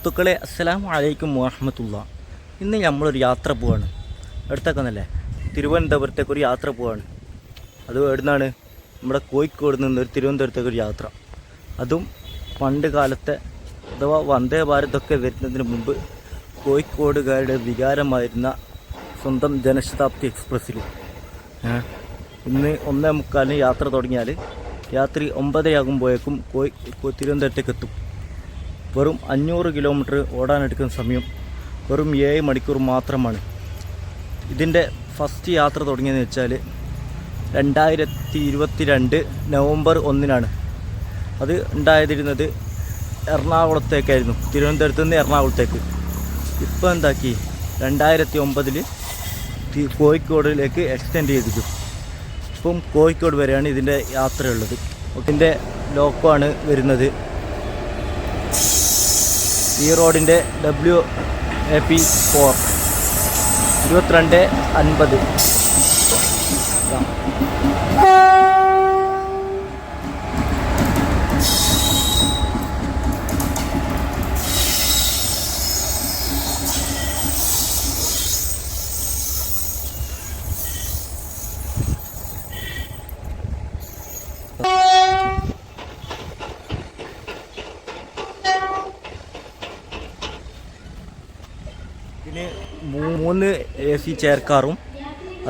സുഹൃത്തുക്കളെ, അസ്സലാമു അലൈക്കും വറഹ്മത്തുള്ളാഹി. ഇന്ന് നമ്മളൊരു യാത്ര പോവാണ്. എടുത്തേക്കുന്നല്ലേ, തിരുവനന്തപുരത്തേക്കൊരു യാത്ര പോവാണ്. അത് എവിടുന്നാണ്? നമ്മുടെ കോഴിക്കോട് നിന്ന് തിരുവനന്തപുരത്തേക്കൊരു യാത്ര. അതും പണ്ട് കാലത്തെ അഥവാ വന്ദേ ഭാരതൊക്കെ വരുന്നതിന് മുമ്പ് കോഴിക്കോടുകാരുടെ വികാരമായിരുന്ന സ്വന്തം ജനശതാബ്ദി എക്സ്പ്രസ്സിൽ ഇന്ന് 1:45 യാത്ര തുടങ്ങിയാൽ രാത്രി 9 ആകുമ്പോഴേക്കും തിരുവനന്തപുരത്തേക്ക് എത്തും. വെറും 500 കിലോമീറ്റർ ഓടാനെടുക്കുന്ന സമയം വെറും 7 മണിക്കൂർ മാത്രമാണ്. ഇതിൻ്റെ ഫസ്റ്റ് യാത്ര തുടങ്ങിയതെന്ന് വെച്ചാൽ 2022 നവംബർ 1-നാണ്. അത് ഉണ്ടായിരുന്നത് എറണാകുളത്തേക്കായിരുന്നു, തിരുവനന്തപുരത്ത് നിന്ന് എറണാകുളത്തേക്ക്. ഇപ്പോൾ എന്താക്കി 2009 കോഴിക്കോടിലേക്ക് എക്സ്റ്റെൻഡ് ചെയ്തിട്ടു. ഇപ്പം കോഴിക്കോട് വരെയാണ് ഇതിൻ്റെ യാത്രയുള്ളത്. ഇതിൻ്റെ ലോക്കമാണ് വരുന്നത്. ഈ റോഡിൻ്റെ WAP 4 2250. ഇതിന് 3 AC ചെയർ കാറും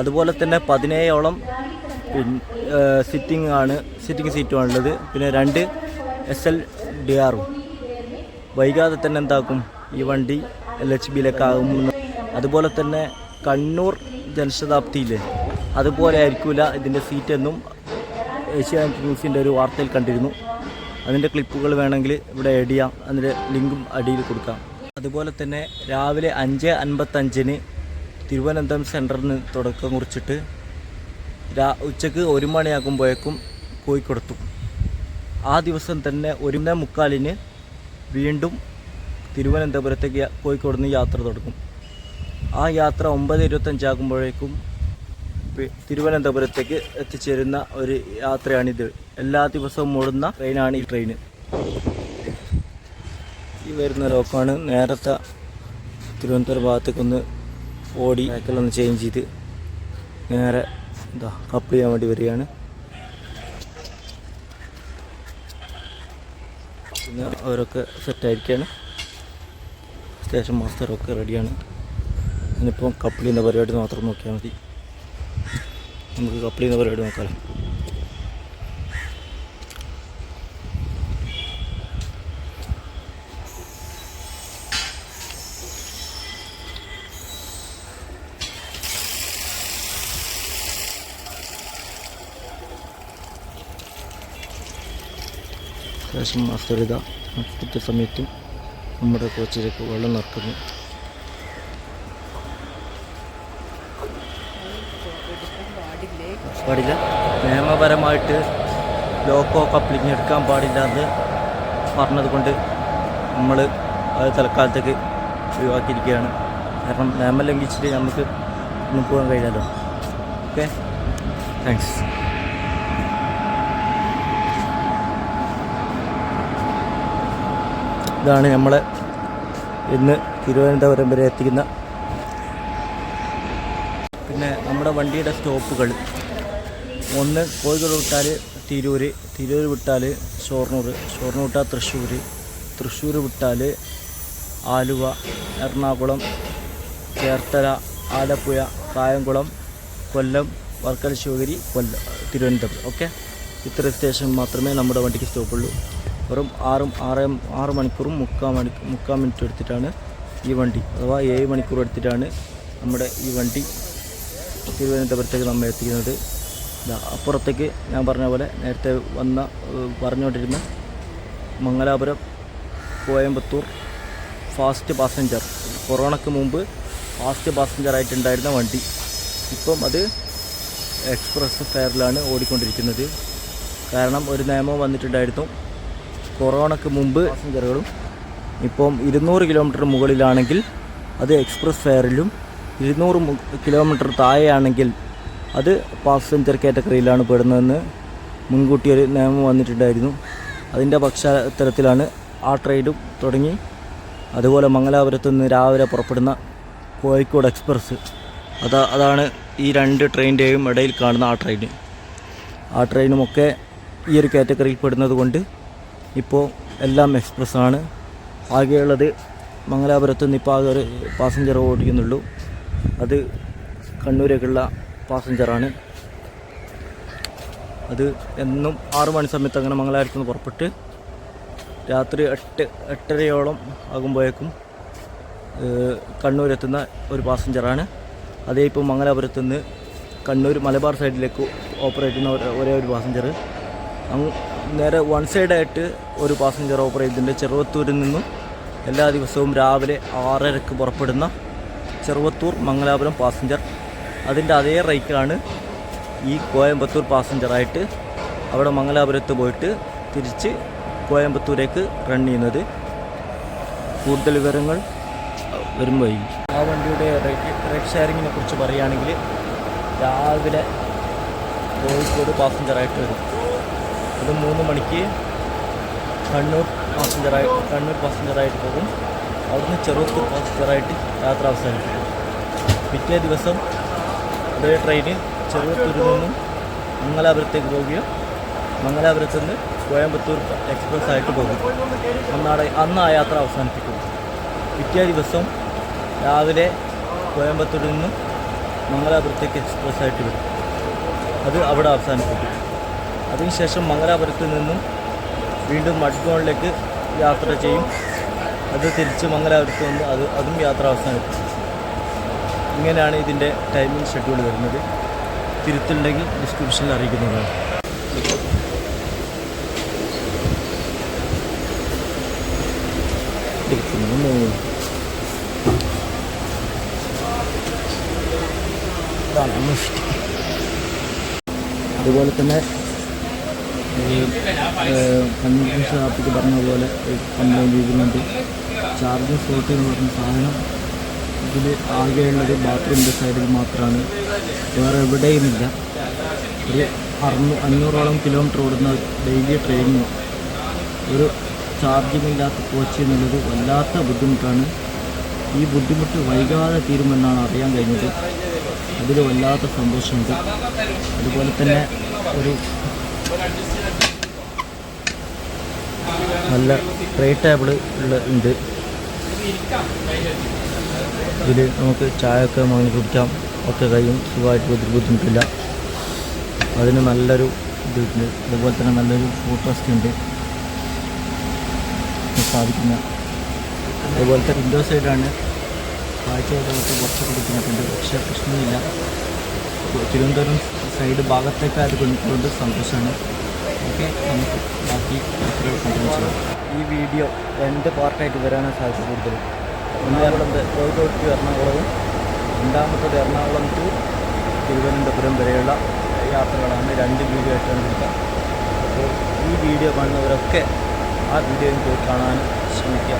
അതുപോലെ തന്നെ 17ഓളം സിറ്റിംഗ് സീറ്റുമാണുള്ളത്. പിന്നെ 2 SLDRും. വൈകാതെ തന്നെ എന്താക്കും, ഈ വണ്ടി LHBയിലേക്കാകും. അതുപോലെ തന്നെ കണ്ണൂർ ജനശതാബ്ദിയിലെ അതുപോലെ ആയിരിക്കില്ല ഇതിൻ്റെ സീറ്റെന്നും ഏഷ്യാനെറ്റ് ന്യൂസിൻ്റെ ഒരു വാർത്തയിൽ കണ്ടിരുന്നു. അതിൻ്റെ ക്ലിപ്പുകൾ വേണമെങ്കിൽ ഇവിടെ ആഡ് ചെയ്യാം, അതിൻ്റെ ലിങ്കും അടിയിൽ കൊടുക്കാം. അതുപോലെ തന്നെ രാവിലെ 5:55 തിരുവനന്തപുരം സെൻറ്ററിൽ നിന്ന് തുടക്കം കുറിച്ചിട്ട് ഉച്ചയ്ക്ക് 1 മണിയാകുമ്പോഴേക്കും കോഴിക്കോടെത്തും. ആ ദിവസം തന്നെ 1:45 വീണ്ടും തിരുവനന്തപുരത്തേക്ക് കോഴിക്കോട് നിന്ന് യാത്ര തുടങ്ങും. ആ യാത്ര 9:25 ആകുമ്പോഴേക്കും തിരുവനന്തപുരത്തേക്ക് എത്തിച്ചേരുന്ന ഒരു യാത്രയാണിത്. എല്ലാ ദിവസവും ഓടുന്ന ട്രെയിനാണ് ഈ ട്രെയിൻ. ഈ വരുന്ന ലോക്കാണ് നേരത്തെ തിരുവനന്തപുരം ഭാഗത്തേക്കൊന്ന് ഓടി സൈക്കിളൊന്ന് ചേഞ്ച് ചെയ്ത് നേരെ കപ്പ് ചെയ്യാൻ വേണ്ടി വരികയാണ്. പിന്നെ അവരൊക്കെ സെറ്റായിരിക്കുകയാണ്. സ്റ്റേഷൻ മാസ്റ്ററൊക്കെ റെഡിയാണ്. ഇനിയിപ്പം കപ്പിൾ ചെയ്യുന്ന പരിപാടി മാത്രം നോക്കിയാൽ മതി. നമുക്ക് കപ്പിൾ ചെയ്യുന്ന പരിപാടി നോക്കാം. സ്റ്റേഷൻ മാസ്റ്റർ ഇതാ കൃത്യസമയത്തും നമ്മുടെ കോച്ചിലേക്ക് വെള്ളം നിറക്കുന്നു. പാടില്ല, നിയമപരമായിട്ട് ലോക്കോ കപ്ലിങ് എടുക്കാൻ പാടില്ല എന്ന് പറഞ്ഞത് കൊണ്ട് നമ്മൾ അത് തൽക്കാലത്തേക്ക് ഒഴിവാക്കിയിരിക്കുകയാണ്. കാരണം നിയമം ലംഘിച്ചിട്ട് നമുക്ക് ഒന്നും പോകാൻ കഴിയില്ലല്ലോ. Okay, thanks. ഇതാണ് നമ്മൾ ഇന്ന് തിരുവനന്തപുരം വരെ എത്തിക്കുന്ന. പിന്നെ നമ്മുടെ വണ്ടിയുടെ സ്റ്റോപ്പുകൾ, ഒന്ന് കോഴിക്കോട് വിട്ടാൽ തിരൂർ, തിരൂർ വിട്ടാൽ ഷൊർണൂർ, ഷൊർണൂർ വിട്ടാൽ തൃശ്ശൂർ, തൃശ്ശൂർ വിട്ടാൽ ആലുവ, എറണാകുളം, ചേർത്തല, ആലപ്പുഴ, കായംകുളം, കൊല്ലം, വർക്കല, ശിവഗിരി, തിരുവനന്തപുരം. ഓക്കെ, ഇത്ര സ്റ്റേഷൻ മാത്രമേ നമ്മുടെ വണ്ടിക്ക് സ്റ്റോപ്പുള്ളൂ. വെറും 6 മണിക്കൂറും 3/4 മിനിറ്റ് എടുത്തിട്ടാണ് ഈ വണ്ടി, അഥവാ 7 മണിക്കൂർ എടുത്തിട്ടാണ് നമ്മുടെ ഈ വണ്ടി തിരുവനന്തപുരത്തേക്ക് നമ്മൾ എത്തിക്കുന്നത്. അപ്പുറത്തേക്ക് ഞാൻ പറഞ്ഞ പോലെ നേരത്തെ പറഞ്ഞുകൊണ്ടിരുന്ന മംഗലാപുരം കോയമ്പത്തൂർ ഫാസ്റ്റ് പാസഞ്ചർ, കൊറോണയ്ക്ക് മുമ്പ് ഫാസ്റ്റ് പാസഞ്ചറായിട്ടുണ്ടായിരുന്ന വണ്ടി ഇപ്പം അത് എക്സ്പ്രസ് ഫെയറിലാണ് ഓടിക്കൊണ്ടിരിക്കുന്നത്. കാരണം ഒരു നിയമം വന്നിട്ടുണ്ടായിരുന്നു, കൊറോണയ്ക്ക് മുമ്പ് പാസഞ്ചറുകളും ഇപ്പം 200 കിലോമീറ്റർ മുകളിലാണെങ്കിൽ അത് എക്സ്പ്രസ് ഫെയറിലും, 200 കിലോമീറ്റർ താഴെയാണെങ്കിൽ അത് പാസഞ്ചർ കാറ്റഗറിയിലാണ് പെടുന്നതെന്ന് മുൻകൂട്ടി ഒരു നിയമം വന്നിട്ടുണ്ടായിരുന്നു. അതിൻ്റെ പശ്ചാത്തലത്തിലാണ് ആ ട്രെയിനും തുടങ്ങി അതുപോലെ മംഗലാപുരത്ത് നിന്ന് രാവിലെ പുറപ്പെടുന്ന കോഴിക്കോട് എക്സ്പ്രസ്, അതാണ് ഈ 2 ട്രെയിനിൻ്റെയും ഇടയിൽ കാണുന്ന ആ ട്രെയിനുമൊക്കെ ഈ ഒരു കാറ്റഗറിയിൽ പെടുന്നത് കൊണ്ട് ഇപ്പോൾ എല്ലാം എക്സ്പ്രസ്സാണ്. ആകെയുള്ളത് മംഗലാപുരത്ത് നിന്ന് ഇപ്പോൾ ആകെ ഒരു പാസഞ്ചർ ഓടിക്കുന്നുള്ളൂ. അത് കണ്ണൂരേക്കുള്ള പാസഞ്ചറാണ്. അത് എന്നും 6 മണി സമയത്ത് അങ്ങനെ മംഗലാപുരത്ത് നിന്ന് പുറപ്പെട്ട് രാത്രി 8:30 ആകുമ്പോഴേക്കും കണ്ണൂരെത്തുന്ന ഒരു പാസഞ്ചറാണ്. അതേ ഇപ്പോൾ മംഗലാപുരത്ത് നിന്ന് കണ്ണൂർ മലബാർ സൈഡിലേക്ക് ഓപ്പറേറ്റ് ചെയ്യുന്ന ഒരേ ഒരു പാസഞ്ചർ. നേരെ വൺ സൈഡായിട്ട് ഒരു പാസഞ്ചർ ഓപ്പറേറ്റ് ചെയ്യുന്നുണ്ട്. ചെറുവത്തൂരിൽ നിന്നും എല്ലാ ദിവസവും രാവിലെ 6:30 പുറപ്പെടുന്ന ചെറുവത്തൂർ മംഗലാപുരം പാസഞ്ചർ. അതിൻ്റെ അതേ റേറ്റിലാണ് ഈ കോയമ്പത്തൂർ പാസഞ്ചറായിട്ട് അവിടെ മംഗലാപുരത്ത് പോയിട്ട് തിരിച്ച് കോയമ്പത്തൂരേക്ക് റൺ ചെയ്യുന്നത്. കൂടുതൽ വിവരങ്ങൾ വരുമ്പോൾ ആ വണ്ടിയുടെ റൈഡ് ഷെയറിങ്ങിനെ കുറിച്ച് പറയുകയാണെങ്കിൽ രാവിലെ കോഴിക്കോട് പാസഞ്ചറായിട്ട് വരും. അത് 3 മണിക്ക് കണ്ണൂർ പാസഞ്ചറായിട്ട് പോകും. അവിടുന്ന് ചെറുവത്തൂർ പാസഞ്ചറായിട്ട് യാത്ര അവസാനിപ്പിക്കും. പിറ്റേ ദിവസം അതേ ട്രെയിന് ചെറുവത്തൂരിൽ നിന്നും മംഗലാപുരത്തേക്ക് പോവുകയും മംഗലാപുരത്ത് നിന്ന് കോയമ്പത്തൂർ എക്സ്പ്രസ് ആയിട്ട് പോകും. അന്ന് ആ യാത്ര അവസാനിപ്പിക്കും. പിറ്റേ ദിവസം രാവിലെ കോയമ്പത്തൂരിൽ നിന്നും മംഗലാപുരത്തേക്ക് എക്സ്പ്രസ് ആയിട്ട് വരും. അത് അവിടെ അവസാനിപ്പിക്കും. അതിനുശേഷം മംഗലാപുരത്ത് നിന്നും വീണ്ടും മഡ്ഗോണിലേക്ക് യാത്ര ചെയ്യും. അത് തിരിച്ച് മംഗലാപുരത്ത് വന്ന് അതും യാത്ര അവസാനിപ്പിക്കും. ഇങ്ങനെയാണ് ഇതിൻ്റെ ടൈമിംഗ് ഷെഡ്യൂൾ വരുന്നത്. തിരുത്തുണ്ടെങ്കിൽ ഡിസ്ക്രിപ്ഷനിൽ അറിയിക്കുന്നതാണ്. അതുപോലെ തന്നെ കൺവീനിയൻസ് ആപ്പിക്ക് പറഞ്ഞ പോലെ കംപ്ലൈൻറ്റ് ചെയ്യുന്നുണ്ട്. ചാർജിങ് സ്ലോട്ട് എന്ന് പറഞ്ഞ സാധനം ഇതിൽ ആകെയുള്ളത് ബാത്റൂമിൻ്റെ സൈഡിൽ മാത്രമാണ്, വേറെ എവിടെയുമില്ല. ഒരു 500ഓളം കിലോമീറ്റർ ഓടുന്ന ഡെയിലി ട്രെയിനിന് ഒരു ചാർജിങ് ഇല്ലാത്ത കോച്ച് എന്നുള്ളത് വല്ലാത്ത ബുദ്ധിമുട്ടാണ്. ഈ ബുദ്ധിമുട്ട് വൈകാതെ തീരുമെന്നാണ് അറിയാൻ കഴിഞ്ഞത്. അതിൽ വല്ലാത്ത സന്തോഷമുണ്ട്. അതുപോലെ തന്നെ ഒരു നല്ല ട്രേ ടേബിൾ ഉണ്ട്. ഇതിൽ നമുക്ക് ചായയൊക്കെ വാങ്ങി കുടിക്കാം ഒക്കെ കഴിയും. സുഖമായിട്ട് ബുദ്ധിമുട്ടില്ല. അതിന് നല്ലൊരു ഇതുണ്ട്. അതുപോലെ തന്നെ നല്ലൊരു ഫുഡ് റെസ്റ്റ് ഉണ്ട് സാധിക്കുന്ന. അതുപോലത്തെ വിൻഡോ സൈഡാണ്. കാഴ്ചയൊക്കെ കുറച്ചൊക്കെ ബുദ്ധിമുട്ടുണ്ട്, പക്ഷേ പ്രശ്നമില്ല. തിരുവനന്തപുരം സൈഡ് ഭാഗത്തേക്കായത് കൊണ്ട് സന്തോഷമാണ്. ഓക്കെ, നമുക്ക് ബാക്കി കണ്ടിന്യൂ ചെയ്യാം. ഈ വീഡിയോ 2 പാർട്ടായിട്ട് വരാനാണ് സാധ്യത കൂടുതൽ. കോഴിക്കോട് ടു എറണാകുളവും രണ്ടാമത്തത് എറണാകുളം ടു തിരുവനന്തപുരം വരെയുള്ള യാത്രകളാണ്. 2 വീഡിയോ ആയിട്ടാണ് എടുക്കുക. അപ്പോൾ ഈ വീഡിയോ കാണുന്നവരൊക്കെ ആ വീഡിയോയും പോയി കാണാൻ ശ്രമിക്കുക.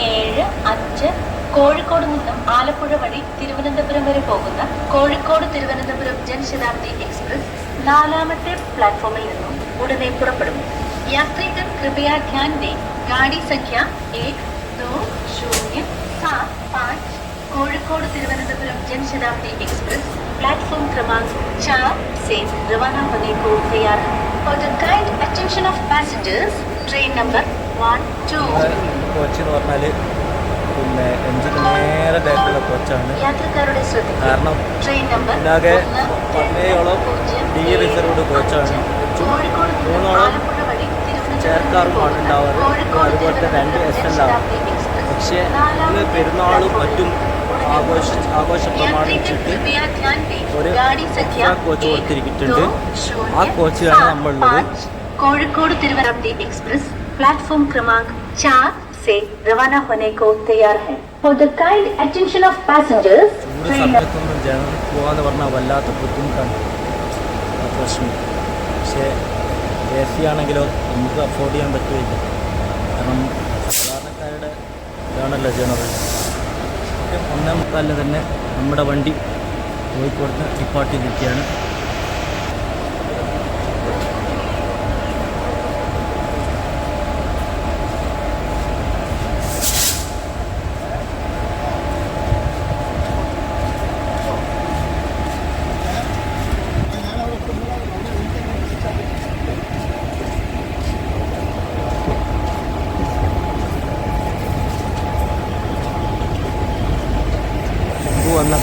7:05 കോഴിക്കോട് നിന്നും ആലപ്പുഴ വഴി തിരുവനന്തപുരം വരെ പോകുന്ന കോഴിക്കോട് തിരുവനന്തപുരം ജൻശതാബ്ദി എക്സ്പ്രസ് 4ാമത്തെ പ്ലാറ്റ്ഫോമിൽ നിന്നും ഉടനെ പുറപ്പെടും. यात्रीगण कृपया ध्यान दें, गाड़ी संख्या 1207 कोഴിക്കോട് तिरुवनंतपुरम जनशताब्दी एक्सप्रेस प्लेटफॉर्म क्रमांक 4 से रवाना होने को तैयार है. For the kind attention of passengers, train number 1, 2. Coach എന്ന് പറഞ്ഞാൽ പിന്നെ എഞ്ചിന് നേരെ ബാക്കിലുള്ള കോച്ചാണ്. യാത്രക്കാരുടെ ശ്രദ്ധ. കാരണം ട്രെയിൻ നമ്പർ ഇതാകെ 17ഓളം ഡി റിസർവ്ഡ് കോച്ചാണ്. 3ഓളം ചേർക്കാറുമാണ് ഉണ്ടാവാറ്. അതുപോലെ തന്നെ 2 SL ആണ്. പക്ഷേ ഇന്ന് പെരുന്നാളും മറ്റും ആഘോഷം പ്രമാണിച്ചിട്ട് ഒരു എക്സ്ട്രാ കോച്ച് കൊടുത്തിരിക്കുന്നുണ്ട്. ആ കോച്ചിലാണ് നമ്മളുള്ളത്. കോഴിക്കോട് തിരുവനന്തപുരം എക്സ്പ്രസ് പ്ലാറ്റ്ഫോം ക്രമാങ്ക് 4 से रवाना होने को तैयार है. For the kind attention of passengers, സമയത്തൊന്നും ജനറൽ പോകാന്ന് പറഞ്ഞാൽ വല്ലാത്ത ബുദ്ധിമുട്ടാണ്. പ്രശ്നം. പക്ഷേ AC ആണെങ്കിലോ നമുക്ക് അഫോർഡ് ചെയ്യാൻ പറ്റുകയില്ല. കാരണം സാധാരണക്കാരുടെ ഇതാണല്ലോ ജനറൽ. 1:45 തന്നെ നമ്മുടെ വണ്ടി കോഴിക്കോട് ഡിപ്പാർട്ടിലിരിക്കുകയാണ്.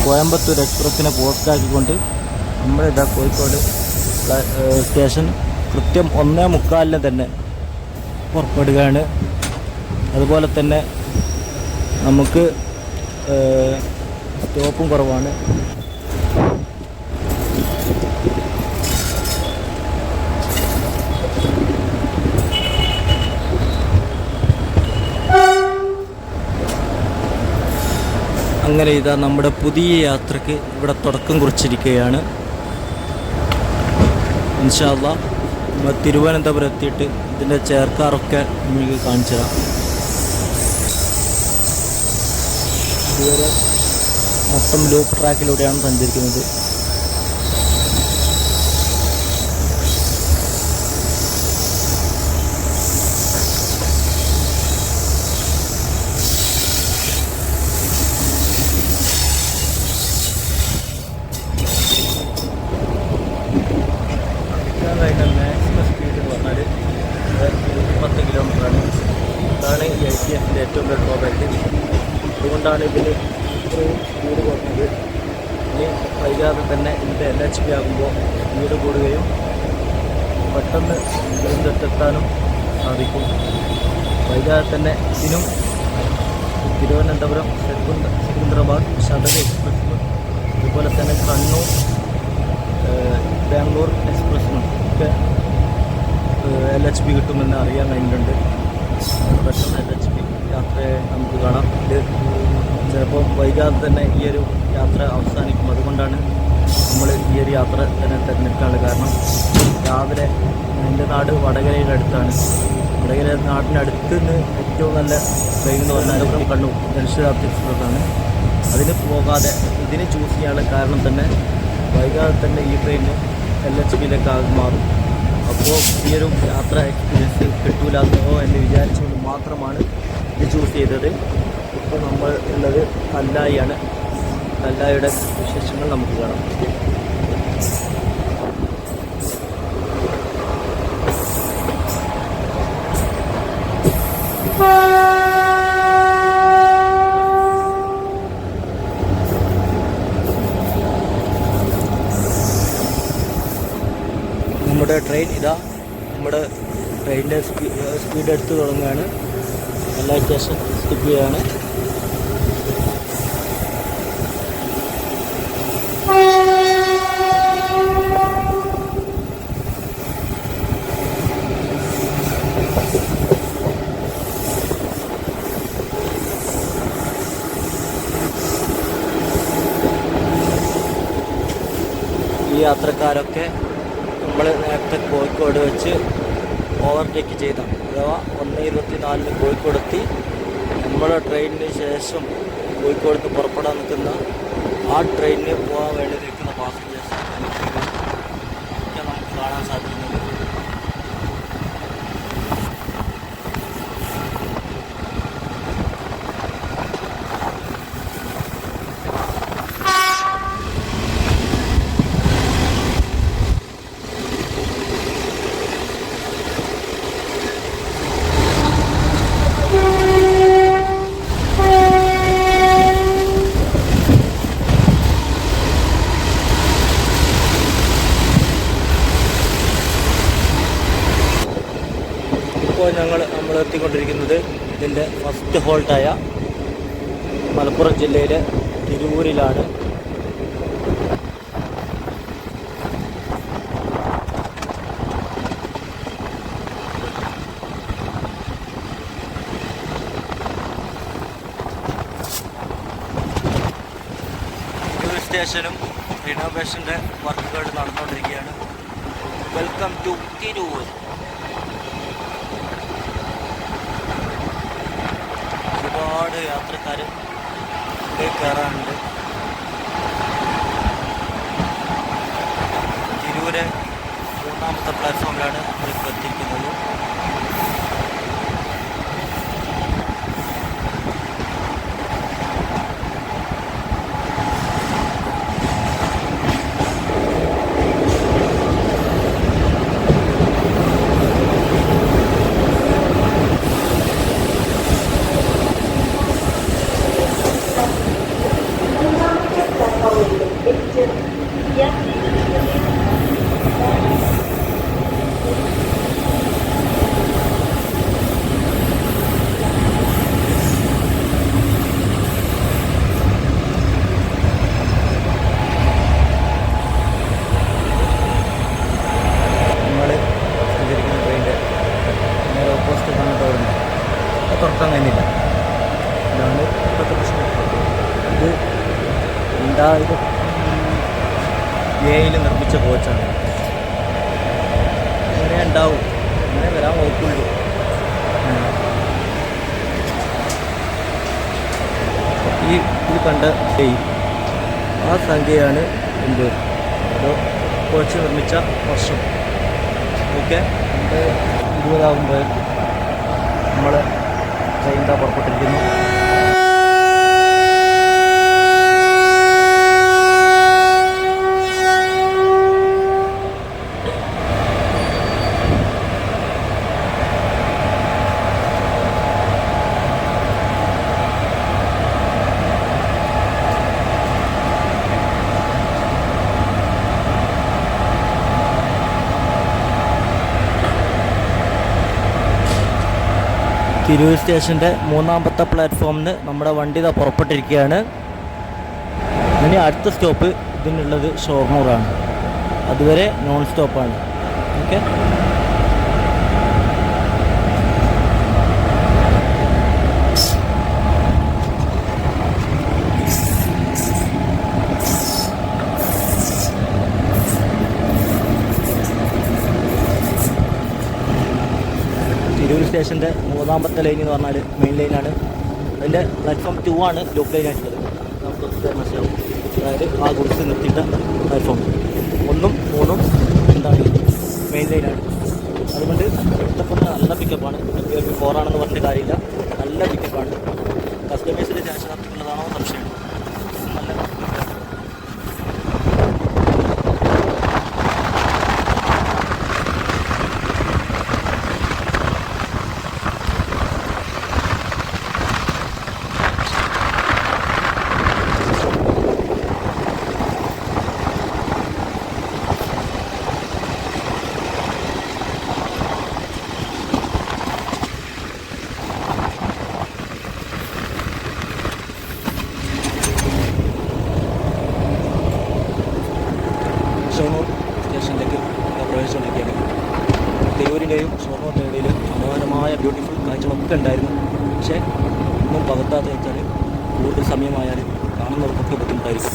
കോയമ്പത്തൂർ എക്സ്പ്രസ്സിനെ പോസ്റ്റാക്കിക്കൊണ്ട് നമ്മളിതാ കോഴിക്കോട് സ്റ്റേഷൻ കൃത്യം 1:45 തന്നെ പുറപ്പെടുകയാണ്. അതുപോലെ തന്നെ നമുക്ക് സ്റ്റോപ്പും കുറവാണ്. അങ്ങനെ ഇതാ നമ്മുടെ പുതിയ യാത്രയ്ക്ക് ഇവിടെ തുടക്കം കുറിച്ചിരിക്കുകയാണ്. ഇൻഷാ അല്ലാഹ് നമ്മൾ തിരുവനന്തപുരം എത്തിയിട്ട് ഇതിൻ്റെ ചേർക്കാറൊക്കെ നിങ്ങൾക്ക് കാണിച്ചു തരാം. ഇതുവരെ മൊത്തം ലൂപ്പ് ട്രാക്കിലൂടെയാണ് സഞ്ചരിക്കുന്നത്. മാക്സിമം സ്പീഡ് എന്ന് പറഞ്ഞാൽ 10 കിലോമീറ്ററാണ്. അതാണ് ഈ ITFൻ്റെ ഏറ്റവും വലിയ ഡ്രോബാക്ക്. അതുകൊണ്ടാണ് ഇതിന് ഇത്രയും സ്പീഡ് കുറഞ്ഞത്. ഇനി വൈകാതെ തന്നെ ഇതിൻ്റെ LHP ആകുമ്പോൾ സ്പീഡ് കൂടുകയും പെട്ടെന്ന് തിരുവനന്തപുരത്തെത്താനും സാധിക്കും. വൈകാതെ തന്നെ ഇതിനും തിരുവനന്തപുരം സെക്കന്ദരാബാദ് ഷട്ടർ എക്സ്പ്രസ്സിനും അതുപോലെ തന്നെ കണ്ണൂർ ബാംഗ്ലൂർ എക്സ്പ്രസ്സിനും ഒക്കെ LHP കിട്ടുമെന്ന് അറിയാൻ കഴിഞ്ഞിട്ടുണ്ട്. പെട്ടെന്ന് LHP യാത്രയെ നമുക്ക് കാണാം. ഇത് ചിലപ്പോൾ വൈകാതെ തന്നെ ഈ ഒരു യാത്ര അവസാനിക്കും. അതുകൊണ്ടാണ് നമ്മൾ ഈ ഒരു യാത്ര തന്നെ തിരഞ്ഞെടുക്കാനുള്ളത്. കാരണം രാവിലെ എൻ്റെ നാട് വടകരയുടെ അടുത്താണ്. വടകര നാടിനടുത്ത് നിന്ന് ഏറ്റവും നല്ല ട്രെയിൻ എന്ന് പറഞ്ഞാൽ കണ്ണൂർ ജനശതാബ്ദി എക്സ്പ്രസ്സാണ്. അതിന് പോകാതെ ഇതിന് ചൂസ് ചെയ്യാനുള്ള കാരണം തന്നെ വൈകാതെ തന്നെ ഈ ട്രെയിന് LHPയിലേക്ക് മാറും. അപ്പോൾ ഈ ഒരു യാത്ര എക്സ്പീരിയൻസ് കിട്ടൂലെന്നോ എന്ന് വിചാരിച്ചുകൊണ്ട് മാത്രമാണ് ഇത് ചൂസ് ചെയ്തത്. ഇപ്പോൾ നമ്മൾ ഉള്ളത് കല്ലായിയാണ്. കല്ലായിയുടെ വിശേഷങ്ങൾ നമുക്ക് കാണാം. നമ്മുടെ ട്രെയിൻ ഇതാ നമ്മുടെ ട്രെയിനിൻ്റെ സ്പീഡ് എടുത്ത് തുടങ്ങുകയാണ്. എല്ലാ സ്റ്റേഷൻ സ്കിപ്പ് ചെയ്യുകയാണ്. ഈ യാത്രക്കാരൊക്കെ നമ്മൾ നേരത്തെ കോഴിക്കോട് വെച്ച് ഓവർടേക്ക് ചെയ്ത അഥവാ 1:24 കോഴിക്കോടെത്തി നമ്മുടെ ട്രെയിനിന് ശേഷം കോഴിക്കോട് നിന്ന് പുറപ്പെടാൻ നിൽക്കുന്ന ആ ട്രെയിനിന് പോകാൻ വേണ്ടി നിൽക്കുന്ന പാസഞ്ചേഴ്സ് ഒക്കെ നമുക്ക് കാണാൻ സാധിക്കുന്നത്. ഇപ്പോൾ നമ്മൾ എത്തിക്കൊണ്ടിരിക്കുന്നത് ഇതിൻ്റെ ഫസ്റ്റ് ഹോൾട്ടായ മലപ്പുറം ജില്ലയിലെ തിരൂരിലാണ്. തിരൂർ സ്റ്റേഷനും റിനോവേഷൻ്റെ വർക്കുകൾ നടന്നുകൊണ്ടിരിക്കുകയാണ്. Welcome to Tirur. ഒരുപാട് യാത്രക്കാർ ഇവിടെ കയറാനുണ്ട്. തിരൂര് 3ാമത്തെ പ്ലാറ്റ്ഫോമിലാണ് നമ്മളിപ്പോൾ എത്തിക്കുന്നത്. ഇതാണ് ഇപ്പോഴത്തെ പ്രശ്നം. ഇത് 2007 നിർമ്മിച്ച കോച്ചാണ്. അങ്ങനെ ഉണ്ടാവും, അങ്ങനെ വരാൻ വകുപ്പുള്ളൂ. ഈ ഇത് കണ്ട ആ സംഖ്യയാണ് എന്ത് അതോ കോച്ച് നിർമ്മിച്ച വർഷം. ഓക്കെ, 2020 നമ്മൾ ട്രെയിൻ പുറപ്പെട്ടിരിക്കുന്നു. തിരൂർ സ്റ്റേഷൻ്റെ 3ാമത്തെ പ്ലാറ്റ്ഫോമിൽ നിന്ന് നമ്മുടെ വണ്ടി ഇതാ പുറപ്പെട്ടിരിക്കുകയാണ്. ഇനി അടുത്ത സ്റ്റോപ്പ് ഇതിനുള്ളത് ഷൊർണൂറാണ്. അതുവരെ നോൺ സ്റ്റോപ്പാണ്. ഓക്കെ, തിരൂർ സ്റ്റേഷൻ്റെ 3ാമത്തെ ലൈൻ എന്ന് പറഞ്ഞാൽ മെയിൻ ലൈനാണ്. അതിൻ്റെ പ്ലാറ്റ്ഫോം 2 ആണ് ലൂപ്പ് ലൈൻ ആയിട്ടുള്ളത്. നമുക്ക് മനസ്സിലാവും. അതായത് ആ ഗുഡ്സ് നിർത്തിയിട്ട പ്ലാറ്റ്ഫോം 1ഉം 3ഉം എന്താണ് മെയിൻ ലൈനാണ്. അതുകൊണ്ട് എടുത്തപ്പോൾ നല്ല പിക്കപ്പാണ്. 4 ആണെന്ന് പറഞ്ഞിട്ട് കാര്യമില്ല, നല്ല പിക്കപ്പാണ്. കസ്റ്റമേഴ്സിൻ്റെ ചാൻസ് നടത്തുന്നതാണോ സംശയം. നല്ല ഷൊർണൂർ സ്റ്റേഷനിലേക്ക് പ്രവേശിച്ചുകൊണ്ടിരിക്കുകയാണ്. തിരൂരിൻ്റെയും ഷൊർണൂരിൻ്റെ ഇടയിൽ മനോഹരമായ ബ്യൂട്ടിഫുൾ കാഴ്ചകളൊക്കെ ഉണ്ടായിരുന്നു. പക്ഷേ ഒന്നും പകർത്താതെ വെച്ചാൽ കൂടുതൽ സമയമായാൽ കാണുന്നവർക്കൊക്കെ ബുദ്ധിമുട്ടായിരിക്കും.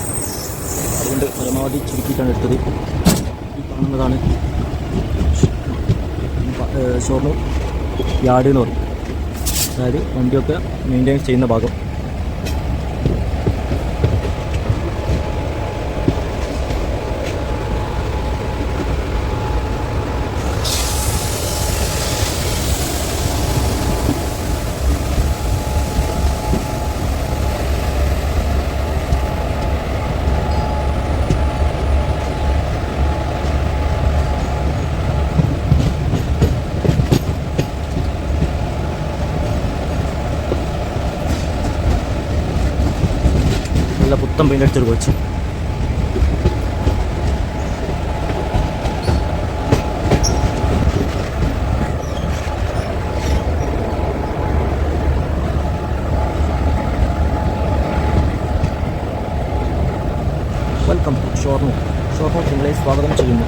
അതുകൊണ്ട് പരമാവധി ചുരുക്കിയിട്ടാണ് എടുത്തത്. ഈ കാണുന്നതാണ് ഷൊർണൂർ യാർഡ് എന്ന് പറയും. അതായത് വണ്ടിയൊക്കെ മെയിൻറ്റെയിൻ ചെയ്യുന്ന ഭാഗം. നല്ല പുത്തൻ പെയിൻ്റ് അടിച്ചൊരു coach. Welcome to Shoranur. Shoranur നിങ്ങളെ സ്വാഗതം ചെയ്യുന്നു.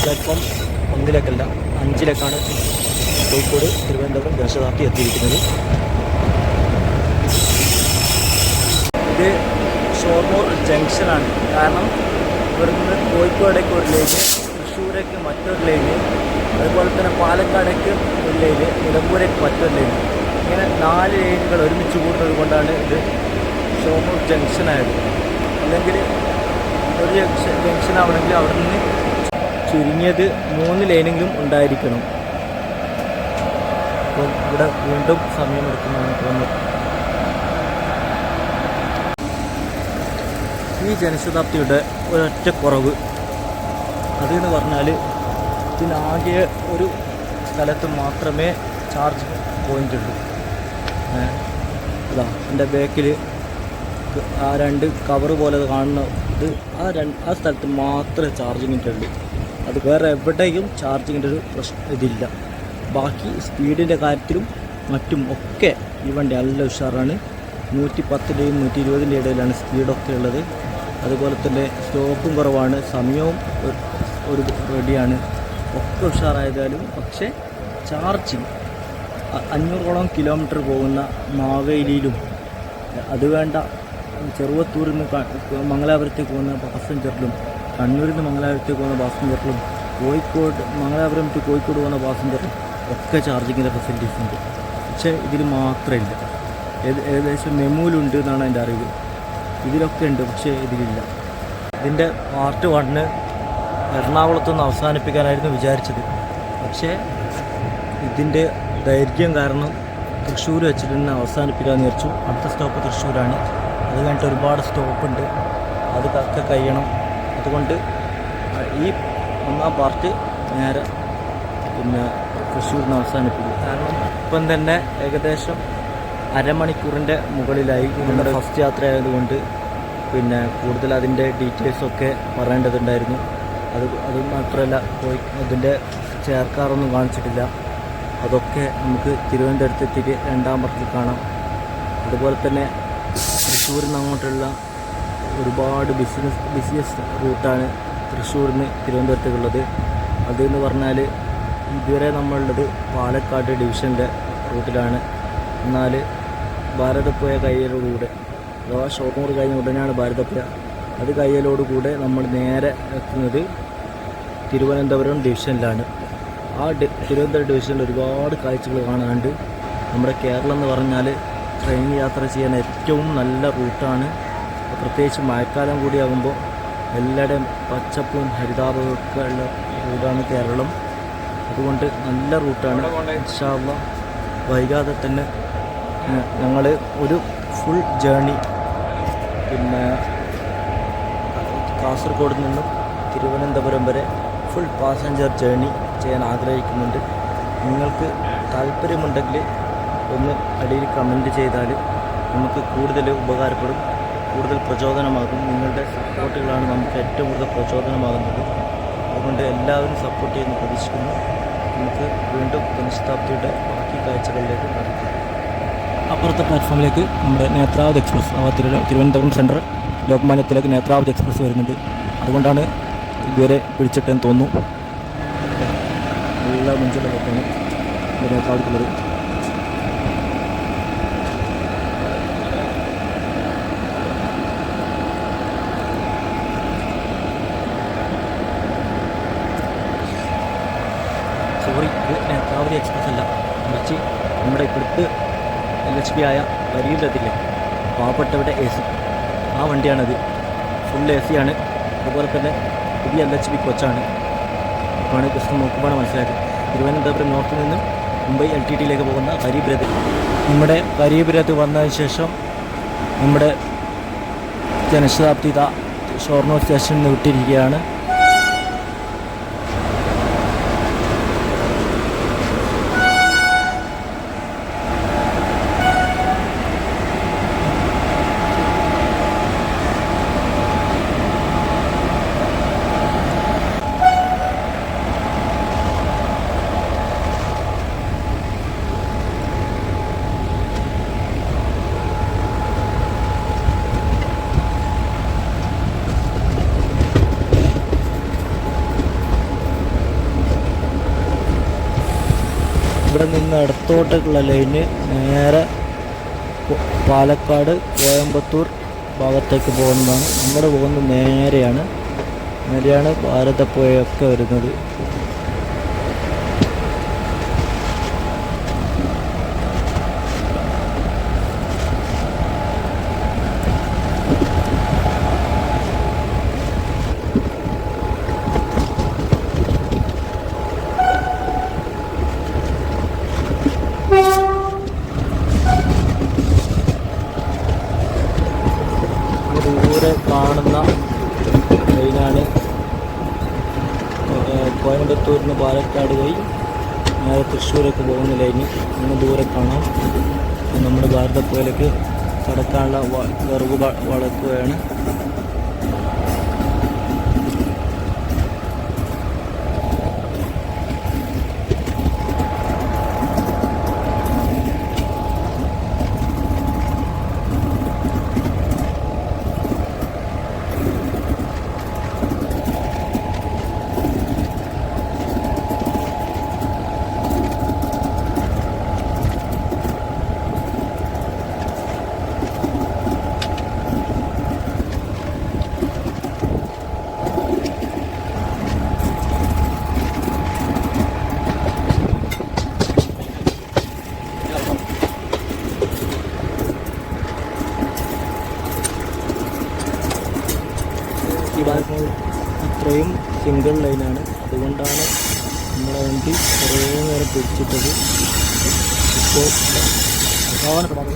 പ്ലാറ്റ്ഫോം 1-ലേക്കല്ല 5-ലേക്കാണ് കോഴിക്കോട് തിരുവനന്തപുരം ദേശശതാബ്ദി എത്തിയിരിക്കുന്നത്. ഇത് ഷൊർണൂർ ജംഗ്ഷനാണ്. കാരണം ഇവിടുന്ന് കോഴിക്കോടേക്ക് ഒരു ലൈന്, തൃശ്ശൂരേക്ക് മറ്റൊരു ലൈന്, അതുപോലെ തന്നെ പാലക്കാടേക്ക് ഒരു ലൈന്, നിലമ്പൂരേക്ക് മറ്റൊരു ലൈന്. ഇങ്ങനെ 4 ലൈനുകൾ ഒരുമിച്ച് കൂടുന്നത് കൊണ്ടാണ് ഇത് ഷൊർണൂർ ജംഗ്ഷനായത്. അല്ലെങ്കിൽ ഒരു ജംഗ്ഷനാവണമെങ്കിൽ അവിടെ നിന്ന് ചുരുങ്ങിയത് 3 ലൈനെങ്കിലും ഉണ്ടായിരിക്കണം. അപ്പം ഇവിടെ വീണ്ടും സമയമെടുക്കുന്നതാണ് തോന്നുന്നത്. ഈ ജനശതാബ്ദിയുടെ ഒരൊറ്റ കുറവ് അതെന്ന് പറഞ്ഞാൽ ഇതിനാകെ ഒരു സ്ഥലത്ത് മാത്രമേ ചാർജ് പോയിൻ്റ് ഉള്ളൂ. അതാ എൻ്റെ ബാക്കിൽ ആ 2 കവറ് പോലെ കാണുന്ന ഇത് ആ സ്ഥലത്ത് മാത്രമേ ചാർജിങ്ങിൻ്റെ ഉള്ളൂ. അത് വേറെ എവിടെയും ചാർജിങ്ങിൻ്റെ ഒരു ഇതില്ല. ബാക്കി സ്പീഡിൻ്റെ കാര്യത്തിലും മറ്റും ഒക്കെ ഈ വണ്ടി നല്ല ഉഷാറാണ്. 110ൻ്റെയും 120ൻ്റെ ഇടയിലാണ് സ്പീഡൊക്കെ ഉള്ളത്. അതുപോലെ തന്നെ സ്റ്റോപ്പും കുറവാണ്, സമയവും ഒരു റെഡിയാണ്, ഒക്കെ ഉഷാറായതാലും. പക്ഷേ ചാർജിങ് 500ഓളം കിലോമീറ്റർ പോകുന്ന മാവേലിയിലും അത് വേണ്ട ചെറുവത്തൂരിൽ നിന്ന് മംഗലാപുരത്തേക്ക് പോകുന്ന പാസഞ്ചറിലും കണ്ണൂരിൽ നിന്ന് മംഗലാപുരത്തേക്ക് പോകുന്ന പാസഞ്ചറിലും മംഗലാപുരം ടു കോഴിക്കോട് പോകുന്ന പാസഞ്ചറിലും ഒക്കെ ചാർജിങ്ങിൻ്റെ ഫെസിലിറ്റീസ് ഉണ്ട്. പക്ഷേ ഇതിൽ മാത്രമില്ല. ഏകദേശം മെമുവിലുണ്ട് എന്നാണ് എൻ്റെ അറിവ്. ഇതിലൊക്കെ ഉണ്ട്, പക്ഷേ ഇതിലില്ല. ഇതിൻ്റെ പാർട്ട് 1 എറണാകുളത്തുനിന്ന് അവസാനിപ്പിക്കാനായിരുന്നു വിചാരിച്ചത്. പക്ഷേ ഇതിൻ്റെ ദൈർഘ്യം കാരണം തൃശ്ശൂർ വെച്ചിട്ട് തന്നെ അവസാനിപ്പിക്കാമെന്ന് വിചാരിച്ചു. അടുത്ത സ്റ്റോപ്പ് തൃശ്ശൂരാണ്. അത് കഴിഞ്ഞിട്ട് ഒരുപാട് സ്റ്റോപ്പുണ്ട്, അതൊക്കെ കഴിയണം. അതുകൊണ്ട് ഈ 1ാം പാർട്ട് നേരെ തൃശ്ശൂരിൽ നിന്ന് അവസാനിപ്പിക്കും. കാരണം ഇപ്പം തന്നെ ഏകദേശം അരമണിക്കൂറിൻ്റെ മുകളിലായി നമ്മുടെ ഫസ്റ്റ് യാത്ര ആയതുകൊണ്ട് കൂടുതൽ അതിൻ്റെ ഡീറ്റെയിൽസൊക്കെ പറയേണ്ടതുണ്ടായിരുന്നു. അത് മാത്രമല്ല അതിൻ്റെ ചേർക്കാറൊന്നും കാണിച്ചിട്ടില്ല. അതൊക്കെ നമുക്ക് തിരുവനന്തപുരത്തെത്തിയിട്ട് 2ാം പാർട്ടിൽ കാണാം. അതുപോലെ തന്നെ തൃശ്ശൂരിൽ നിന്ന് അങ്ങോട്ടുള്ള ഒരുപാട് ബിസിനസ് റൂട്ടാണ് തൃശ്ശൂരിൽ നിന്ന് തിരുവനന്തപുരത്തേക്കുള്ളത്. അതെന്ന് പറഞ്ഞാൽ ഇതുവരെ നമ്മളുള്ളത് പാലക്കാട് ഡിവിഷൻ്റെ റൂട്ടിലാണ്. എന്നാൽ ഭാരതപ്പുഴ കയ്യലോടുകൂടെ, അഥവാ ഷൊർണൂർ കഴിഞ്ഞ ഉടനെയാണ് ഭാരതപ്പുഴ, അത് കയ്യലോടുകൂടെ നമ്മൾ നേരെ എത്തുന്നത് തിരുവനന്തപുരം ഡിവിഷനിലാണ്. ആ തിരുവനന്തപുരം ഡിവിഷനിൽ ഒരുപാട് കാഴ്ചകൾ കാണാനുണ്ട്. നമ്മുടെ കേരളം എന്ന് പറഞ്ഞാൽ ട്രെയിൻ യാത്ര ചെയ്യാൻ ഏറ്റവും നല്ല റൂട്ടാണ്. പ്രത്യേകിച്ച് മഴക്കാലം കൂടിയാകുമ്പോൾ എല്ലായിടെയും പച്ചപ്പും ഹരിതാപവും ഒക്കെ ഉള്ള റൂട്ടാണ് കേരളം. അതുകൊണ്ട് നല്ല റൂട്ടാണ്. ഇൻഷാ അല്ലാഹ് വൈകാതെ തന്നെ ഞങ്ങൾ ഒരു ഫുൾ ജേണി കാസർഗോഡ് നിന്നും തിരുവനന്തപുരം വരെ ഫുൾ പാസഞ്ചർ ജേണി ചെയ്യാൻ ആഗ്രഹിക്കുന്നുണ്ട്. നിങ്ങൾക്ക് താല്പര്യമുണ്ടെങ്കിൽ ഒന്ന് അടിയിൽ കമൻറ്റ് ചെയ്താൽ നമുക്ക് കൂടുതൽ ഉപകാരപ്പെടും, കൂടുതൽ പ്രചോദനമാകും. നിങ്ങളുടെ സപ്പോർട്ടുകളാണ് നമുക്ക് ഏറ്റവും കൂടുതൽ പ്രചോദനമാകുന്നത്. അതുകൊണ്ട് എല്ലാവരും സപ്പോർട്ട് ചെയ്യുന്ന പ്രതീക്ഷിക്കുന്നു. നമുക്ക് വീണ്ടും ജനശതാബ്ദിയുടെ ബാക്കി കാഴ്ചകളിലേക്ക് നടക്കാം. അപ്പുറത്തെ പ്ലാറ്റ്ഫോമിലേക്ക് നമ്മുടെ നേത്രാവതി എക്സ്പ്രസ്, തിരുവനന്തപുരം സെൻട്രൽ ലോകമാന്യത്തിലേക്ക് നേത്രാവതി എക്സ്പ്രസ് വരുന്നുണ്ട്. അതുകൊണ്ടാണ് ഇതുവരെ പിടിച്ചിട്ടെന്ന് തോന്നുന്നു. എല്ലാ മുഞ്ചുള്ള ലോക്കാണ് നേത്രാവതിക്കുള്ളത്. സോറി, ഇത് നേത്രാവതി എക്സ്പ്രസ് അല്ല, മറിച്ച് നമ്മുടെ ഇപ്പോഴത്തെ LHB ആയ വരിയിലത്തില്ലേ പാവപ്പെട്ടവരുടെ AC, ആ വണ്ടിയാണത്. ഫുൾ AC ആണ്. അതുപോലെ തന്നെ പുതിയ LHB കോച്ചാണ്. ആണ് ജസ്റ്റ് നോക്കുമ്പോഴാണ് മനസ്സിലായത്. തിരുവനന്തപുരം നോർത്തിൽ നിന്ന് മുംബൈ LTTയിലേക്ക് പോകുന്ന ഗരീബ് രഥ്. നമ്മുടെ ഗരീബ് രഥ് വന്നതിന് ശേഷം നമ്മുടെ ജനശതാബ്ദി ഷൊർണൂർ സ്റ്റേഷനിൽ നിന്ന് വിട്ടിരിക്കുകയാണ്. ഇവിടെ നിന്ന് ഇടത്തോട്ടേക്കുള്ള ലൈന് നേരെ പാലക്കാട് കോയമ്പത്തൂർ ഭാഗത്തേക്ക് പോകുന്നതാണ്. നമ്മുടെ പോകുന്നത് നേരെയാണ് ഭാരതപ്പുഴയൊക്കെ വരുന്നത്. ദൂരെ കാണുന്ന ട്രെയിനാണ് കോയമ്പത്തൂരിൽ നിന്ന് പാലക്കാട് വഴി നേരെ തൃശ്ശൂരേക്ക് പോകുന്ന ലൈന്. അങ്ങനെ ദൂരെ കാണാം. നമ്മുടെ ഭാരതപ്പുഴയിലേക്ക് കടക്കാനുള്ള വെറുവ് വളക്കുകയാണ്. വണ്ടി കുറേ നേരം പിടിച്ചിട്ടത് ഇപ്പോൾ കാണാൻ പറ്റി.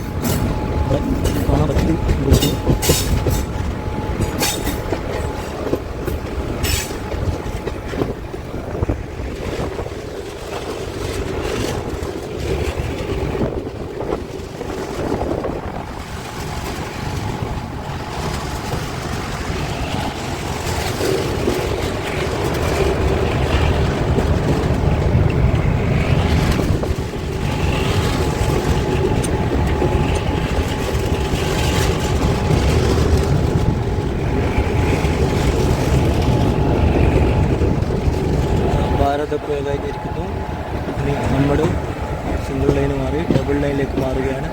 ഭാരതൊക്കെ കഴിഞ്ഞിരിക്കുന്നു. ഇനി നമ്മൾ സിംഗിൾ ലൈൻ മാറി ഡബിൾ ലൈനിലേക്ക് മാറുകയാണ്.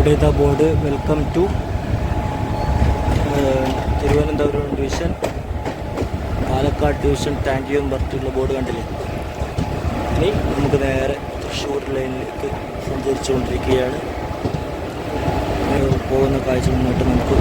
ഇവിടുത്തെ board welcome to Thiruvananthapuram division, Palakkad division, thank you എന്ന് പറഞ്ഞിട്ടുള്ള ബോർഡ് കണ്ടില്ലേ. ഇനി നമുക്ക് നേരെ തൃശ്ശൂർ ലൈനിലേക്ക് സഞ്ചരിച്ചു കൊണ്ടിരിക്കുകയാണ്. പോകുന്ന കാഴ്ച മുന്നോട്ട് നമുക്ക്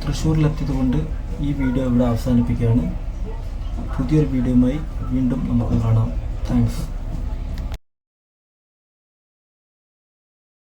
തൃശ്ശൂരിലെത്തിയത് കൊണ്ട് ഈ വീഡിയോ ഇവിടെ അവസാനിപ്പിക്കുകയാണ്. പുതിയൊരു വീഡിയോയുമായി വീണ്ടും നമുക്ക് കാണാം. താങ്ക്സ്.